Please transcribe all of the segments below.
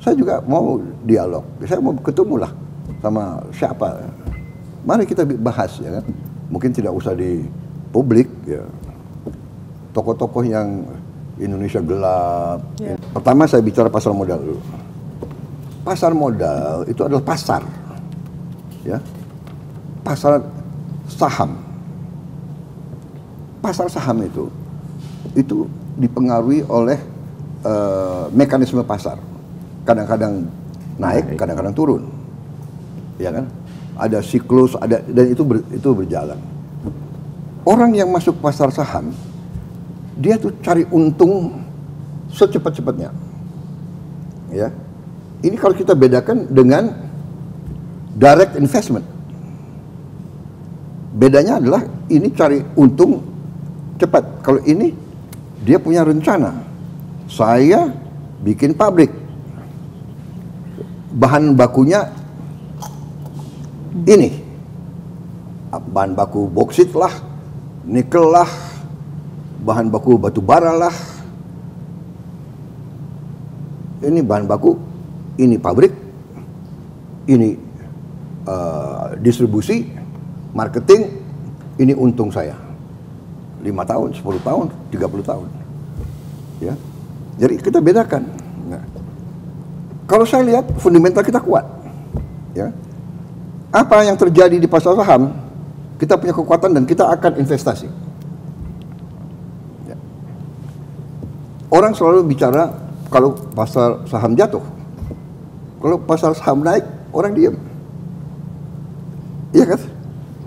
Saya juga mau dialog. Saya mau ketemu lah sama siapa. Mari kita bahas ya kan. Mungkin tidak usah di publik ya. Tokoh-tokoh yang Indonesia gelap. Yeah. Pertama saya bicara pasar modal dulu. Pasar modal itu adalah pasar. Ya. Pasar saham. Pasar saham itu dipengaruhi oleh mekanisme pasar. Kadang-kadang naik, kadang-kadang turun, ya kan? Ada siklus, dan itu berjalan. Orang yang masuk pasar saham, dia tuh cari untung secepat-cepatnya, ya. Ini kalau kita bedakan dengan direct investment, bedanya adalah ini cari untung cepat. Kalau ini dia punya rencana, saya bikin pabrik. Bahan bakunya ini, bahan baku boksit lah, nikel lah, bahan baku batu bara lah, ini bahan baku, ini pabrik, ini distribusi, marketing, ini untung saya 5 tahun, 10 tahun, 30 tahun, ya. Jadi kita bedakan. Nah, kalau saya lihat fundamental kita kuat, ya. Apa yang terjadi di pasar saham, kita punya kekuatan dan kita akan investasi. Ya. Orang selalu bicara kalau pasar saham jatuh, kalau pasar saham naik, orang diam. Iya kan?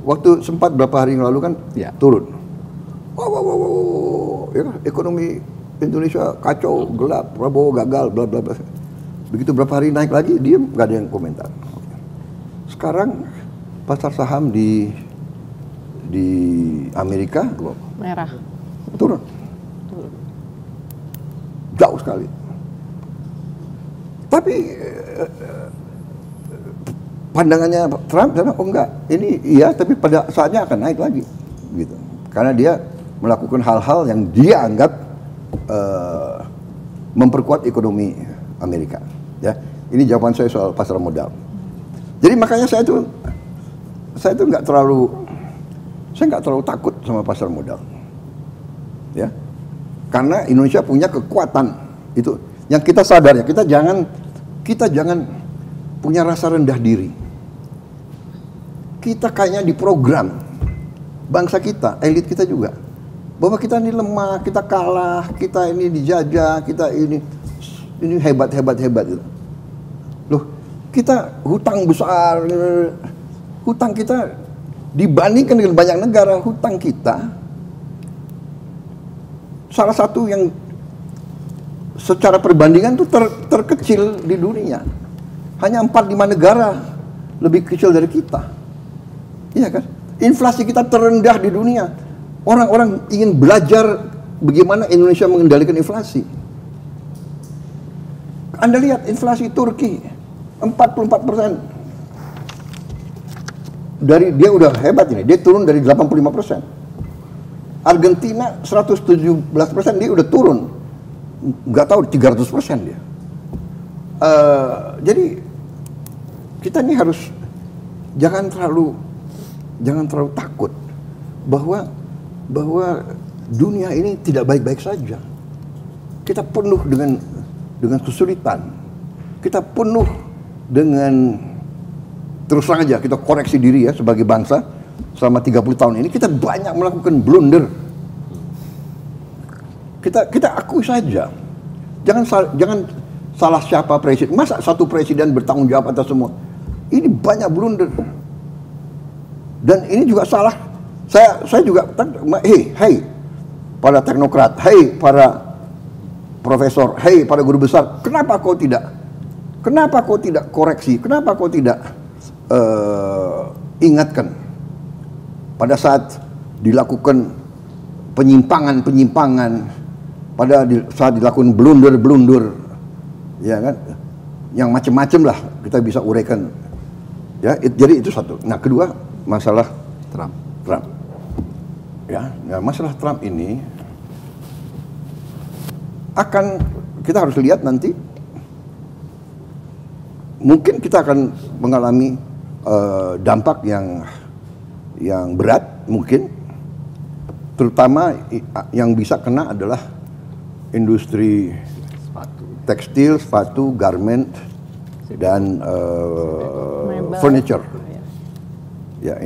Waktu sempat berapa hari yang lalu kan turun. Wow, ya kan? Ekonomi Indonesia kacau, gelap, Prabowo gagal, bla bla bla. Begitu berapa hari naik lagi, diem, nggak ada yang komentar. Sekarang pasar saham di Amerika merah, turun, jauh sekali. Tapi pandangannya Trump, oh enggak, ini iya, tapi pada saatnya akan naik lagi, gitu. Karena dia melakukan hal-hal yang dia anggap memperkuat ekonomi Amerika. Ya, ini jawaban saya soal pasar modal. Jadi makanya saya tuh nggak terlalu takut sama pasar modal. Ya, karena Indonesia punya kekuatan itu. Yang kita sadar ya, kita jangan punya rasa rendah diri. Kita kayaknya diprogram bangsa kita, elit kita juga, bahwa kita ini lemah, kita kalah, kita ini dijajah, kita ini hebat gitu. Loh, kita hutang besar, hutang kita dibandingkan dengan banyak negara, hutang kita salah satu yang secara perbandingan itu terkecil di dunia. Hanya 4-5 negara lebih kecil dari kita. Iya kan? Inflasi kita terendah di dunia. Orang-orang ingin belajar bagaimana Indonesia mengendalikan inflasi. Anda lihat inflasi Turki 44%. Dia udah hebat ini, dia turun dari 85%. Argentina 117%, dia udah turun. Nggak tahu 300% dia. Jadi kita ini harus jangan terlalu takut bahwa dunia ini tidak baik-baik saja. Kita penuh dengan kesulitan. Kita penuh dengan, terus terang aja kita koreksi diri ya sebagai bangsa, selama 30 tahun ini kita banyak melakukan blunder. Kita akui saja. Jangan salah siapa presiden. Masa satu presiden bertanggung jawab atas semua? Ini banyak blunder. Dan ini juga salah. Saya juga, hey para teknokrat, hey para profesor, hey para guru besar, kenapa kau tidak koreksi, kenapa kau tidak ingatkan pada saat dilakukan penyimpangan, pada saat dilakukan blunder, ya kan, yang macam-macam lah kita bisa uraikan, ya. Jadi itu satu. Nah, kedua, masalah Trump. Ya, masalah Trump ini kita harus lihat nanti mungkin kita akan mengalami dampak yang berat mungkin, terutama yang bisa kena adalah industri tekstil, sepatu, garment, dan furniture. Ya,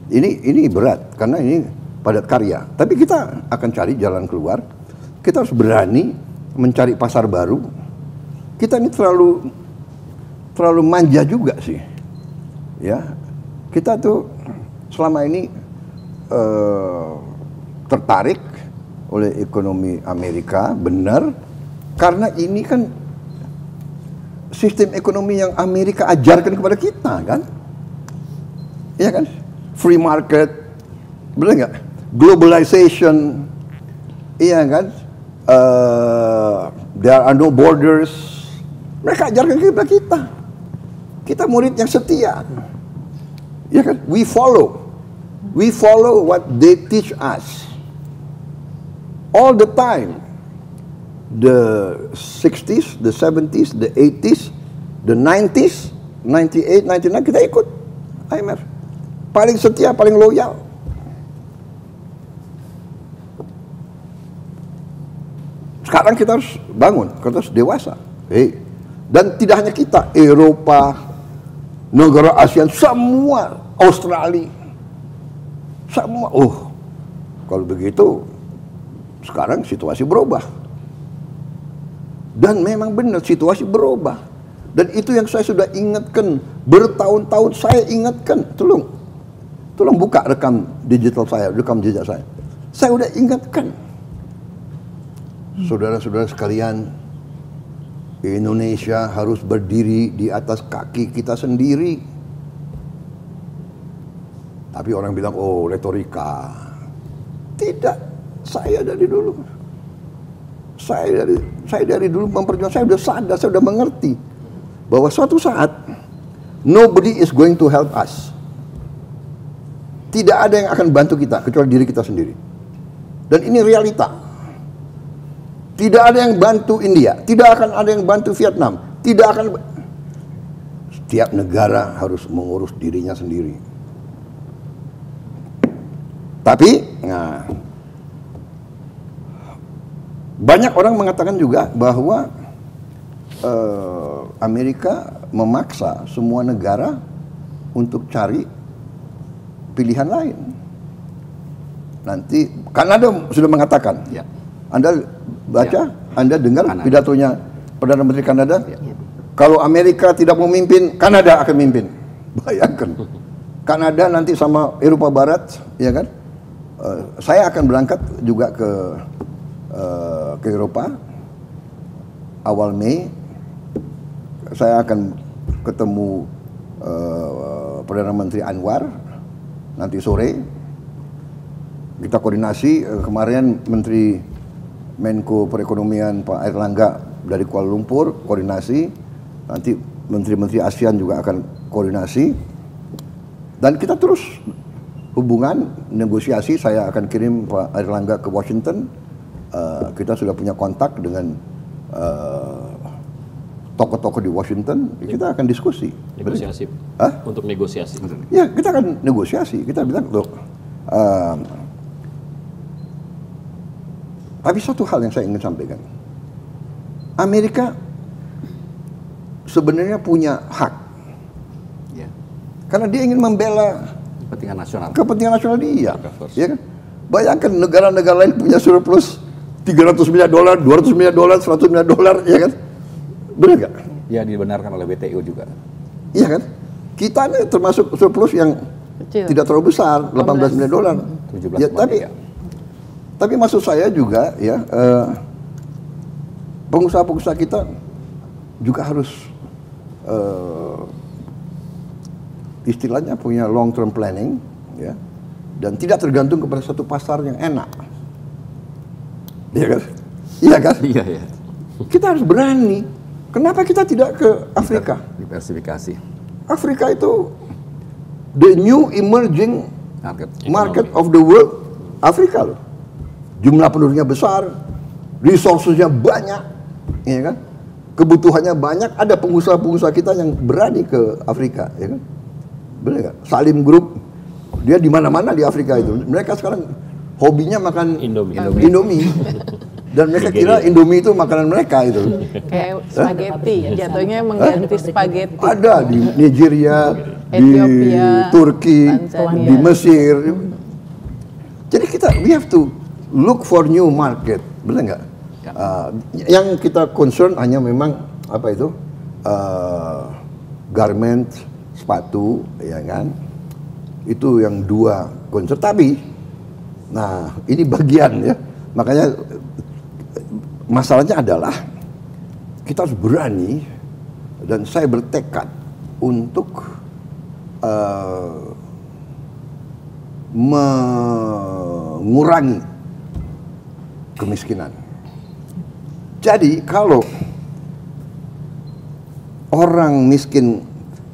ini berat karena ini padat karya. Tapi kita akan cari jalan keluar. Kita harus berani mencari pasar baru. Kita ini terlalu manja juga sih. Ya, kita tuh selama ini tertarik oleh ekonomi Amerika, benar, karena ini kan sistem ekonomi yang Amerika ajarkan kepada kita, kan? Iya kan? Free market, benar nggak? Globalization, iya kan? There are no borders. Mereka ajarkan kepada kita. Kita murid yang setia. Ya kan? We follow what they teach us. All the time. The 60s, the 70s, the 80s, the 90s, 98, 99, kita ikut IMF. Paling setia, paling loyal. Sekarang kita harus bangun, kita harus dewasa. Dan tidak hanya kita, Eropa, negara ASEAN, semua, Australia, semua. Kalau begitu, sekarang situasi berubah. Dan memang benar situasi berubah. Dan itu yang saya sudah ingatkan bertahun-tahun, saya ingatkan. Tolong buka rekam digital saya, rekam jejak saya. Saya sudah ingatkan. Saudara-saudara sekalian, Indonesia harus berdiri di atas kaki kita sendiri. Tapi orang bilang, oh retorika. Tidak, saya dari dulu. Saya dari dulu memperjuangkan, saya sudah sadar, saya sudah mengerti bahwa suatu saat nobody is going to help us. Tidak ada yang akan bantu kita kecuali diri kita sendiri. Dan ini realita. Tidak ada yang bantu India, tidak akan ada yang bantu Vietnam, tidak akan. Setiap negara harus mengurus dirinya sendiri. Tapi, banyak orang mengatakan juga bahwa Amerika memaksa semua negara untuk cari pilihan lain. Nanti Kanada sudah mengatakan, ya. Anda baca, Anda dengar pidatonya Perdana Menteri Kanada, kalau Amerika tidak memimpin, Kanada akan memimpin. Bayangkan, Kanada nanti sama Eropa Barat, ya kan? Saya akan berangkat juga ke Eropa awal Mei. Saya akan ketemu Perdana Menteri Anwar nanti sore. Kita koordinasi. Kemarin Menko Perekonomian Pak Airlangga dari Kuala Lumpur koordinasi. Nanti menteri-menteri ASEAN juga akan koordinasi. Dan kita terus hubungan negosiasi. Saya akan kirim Pak Airlangga ke Washington. Kita sudah punya kontak dengan tokoh-tokoh di Washington. Kita akan diskusi. Negosiasi? Untuk negosiasi? Ya, kita akan negosiasi. Kita bilang, loh, tapi satu hal yang saya ingin sampaikan. Amerika sebenarnya punya hak. Ya. Karena dia ingin membela kepentingan nasional dia. Ya kan? Bayangkan negara-negara lain punya surplus $300 miliar, $200 miliar, $100 miliar, ya kan? Benar nggak? Ya, dibenarkan oleh WTO juga. Iya kan? Kita ini termasuk surplus yang kecil, tidak terlalu besar, $18 miliar. 17 ya, tapi maksud saya juga, ya, pengusaha-pengusaha kita juga harus istilahnya punya long term planning, ya, dan tidak tergantung kepada satu pasar yang enak. Iya kan? Iya kan? Iya, iya. Kita harus berani. Kenapa kita tidak ke Afrika? Diversifikasi. Afrika itu the new emerging market of the world. Afrika loh. Jumlah penduduknya besar, resources-nya banyak, ya kan? kebutuhannya banyak, ada pengusaha-pengusaha kita yang berani ke Afrika, ya kan? Benar nggak? Salim Group, dia di mana-mana di Afrika itu. Mereka sekarang hobinya makan Indomie. Dan mereka kira Indomie itu makanan mereka itu. Kayak spaghetti, jatuhnya mengganti spaghetti. Ada di Nigeria, Ethiopia, di Turki, Tanzania, di Mesir. Jadi we have to look for new market, benar nggak? Yang kita concern hanya memang apa itu garment, sepatu, ya kan? Itu yang dua concern. Tapi, nah ini bagian ya, makanya masalahnya adalah kita harus berani dan saya bertekad untuk mengurangi kemiskinan. Jadi kalau orang miskin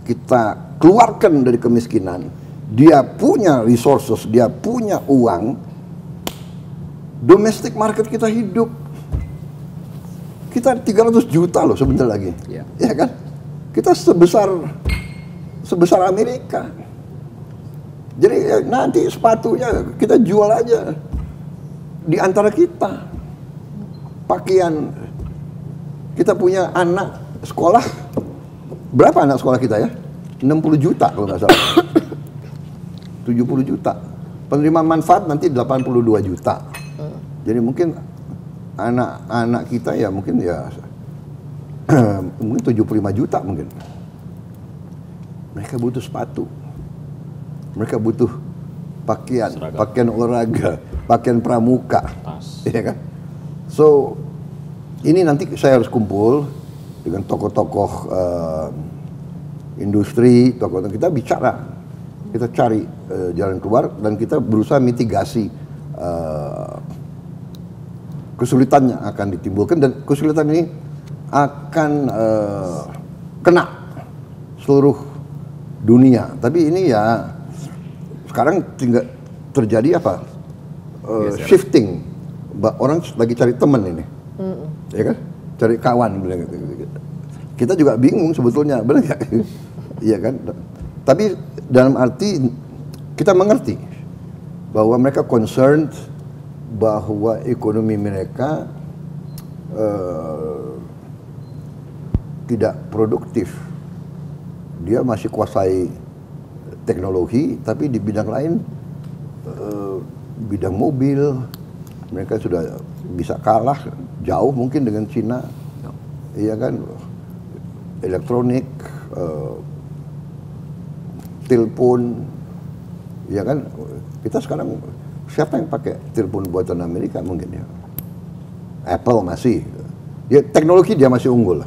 kita keluarkan dari kemiskinan, dia punya resources, dia punya uang, domestic market kita hidup. Kita 300 juta loh sebentar lagi, ya kan? Kita sebesar Amerika. Jadi nanti sepatunya kita jual aja di antara kita. Pakaian, kita punya anak sekolah, berapa anak sekolah kita ya? 60 juta kalau nggak salah. 70 juta. Penerima manfaat nanti 82 juta. Jadi mungkin anak-anak kita ya mungkin 75 juta mungkin. Mereka butuh sepatu. Mereka butuh pakaian, pakaian olahraga, pakaian pramuka. Ya kan? So, ini nanti saya harus kumpul dengan tokoh-tokoh industri, tokoh kita bicara, kita cari jalan keluar dan kita berusaha mitigasi kesulitan yang akan ditimbulkan, dan kesulitan ini akan kena seluruh dunia. Tapi ini ya sekarang tinggal terjadi apa? Shifting. Orang lagi cari teman ini, ya kan? Cari kawan, bilang gitu. Kita juga bingung sebetulnya, benar nggak? Iya kan? Tapi dalam arti kita mengerti bahwa mereka concerned bahwa ekonomi mereka tidak produktif. Dia masih kuasai teknologi, tapi di bidang lain, bidang mobil, mereka sudah bisa kalah jauh mungkin dengan Cina, iya kan? Elektronik, telepon, ya kan? Kita sekarang siapa yang pakai telepon buatan Amerika mungkin ya? Apple masih, ya teknologi dia masih unggul.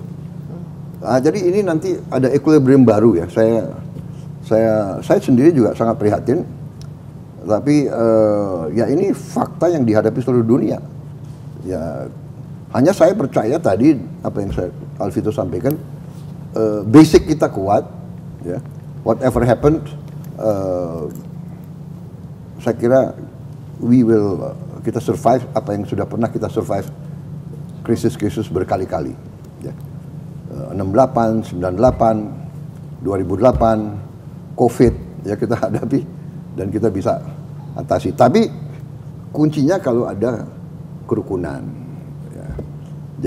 Jadi ini nanti ada equilibrium baru ya. Saya sendiri juga sangat prihatin. Tapi ya ini fakta yang dihadapi seluruh dunia. Ya hanya saya percaya tadi apa yang Alvito sampaikan, basic kita kuat. Ya, whatever happened, saya kira kita survive apa yang sudah pernah kita survive, krisis-krisis berkali-kali. Ya. 68, 98, 2008, COVID ya kita hadapi dan kita bisa atasi. Tapi kuncinya kalau ada kerukunan. Ya.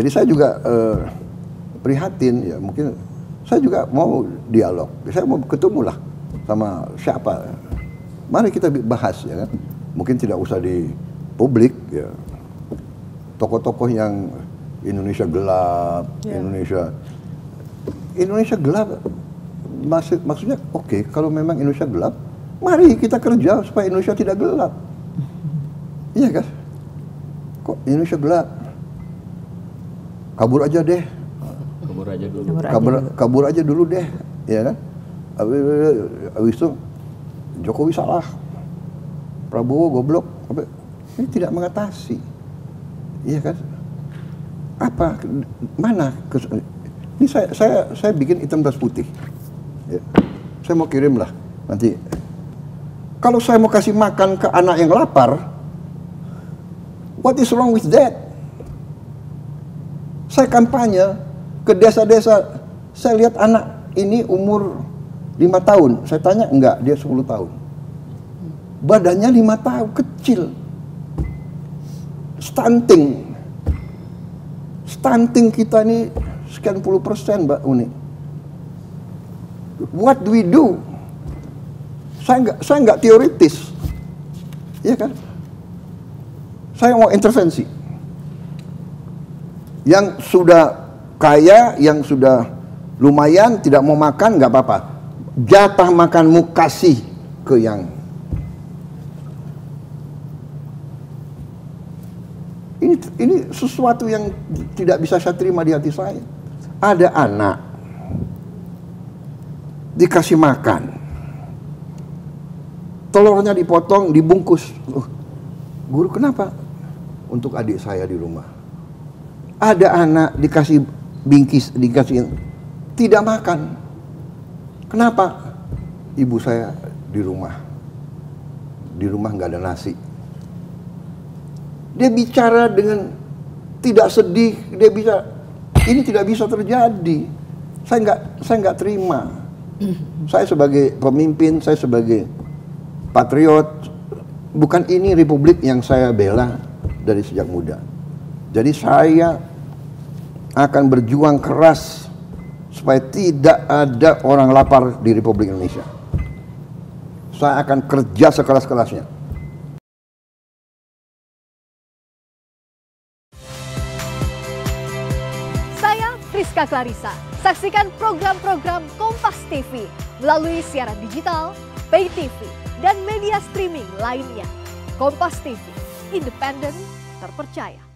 Jadi saya juga prihatin ya, mungkin saya juga mau dialog. Saya mau ketemu lah sama siapa. Mari kita bahas ya kan. Mungkin tidak usah di publik ya. Tokoh-tokoh yang Indonesia gelap, Indonesia gelap. Maksudnya oke, kalau memang Indonesia gelap, mari kita kerja supaya Indonesia tidak gelap. Iya kan? Kok Indonesia gelap? Kabur aja deh. Kabur aja dulu deh, ya kan? Habis itu Jokowi salah, Prabowo goblok. Ini tidak mengatasi, iya kan? Apa? Mana? Ini saya bikin hitam atas putih. Ya. Saya mau kirim lah nanti. Kalau saya mau kasih makan ke anak yang lapar, what is wrong with that? Saya kampanye ke desa-desa. Saya lihat anak ini umur 5 tahun. Saya tanya, enggak, dia 10 tahun. Badannya 5 tahun, kecil. Stunting. Stunting kita ini sekian puluh persen, Mbak Uni. What do we do? Saya enggak teoritis. Iya kan? Saya mau intervensi. Yang sudah kaya, yang sudah lumayan, tidak mau makan, nggak apa-apa. Jatah makanmu kasih ke yang. Ini sesuatu yang tidak bisa saya terima di hati saya. Ada anak dikasih makan, telurnya dipotong, dibungkus. Guru, kenapa? Untuk adik saya di rumah. Ada anak dikasih bingkis, dikasih tidak makan. Kenapa? Ibu saya di rumah. Di rumah nggak ada nasi. Dia bicara dengan tidak sedih. Dia bisa, ini tidak bisa terjadi. Saya nggak terima. Saya sebagai pemimpin, saya sebagai patriot, bukan ini republik yang saya bela dari sejak muda. Jadi saya akan berjuang keras supaya tidak ada orang lapar di Republik Indonesia. Saya akan kerja sekeras-kerasnya. Saya Priska Clarissa. Saksikan program-program Kompas TV melalui siaran digital, pay TV, dan media streaming lainnya. Kompas TV, independen, terpercaya.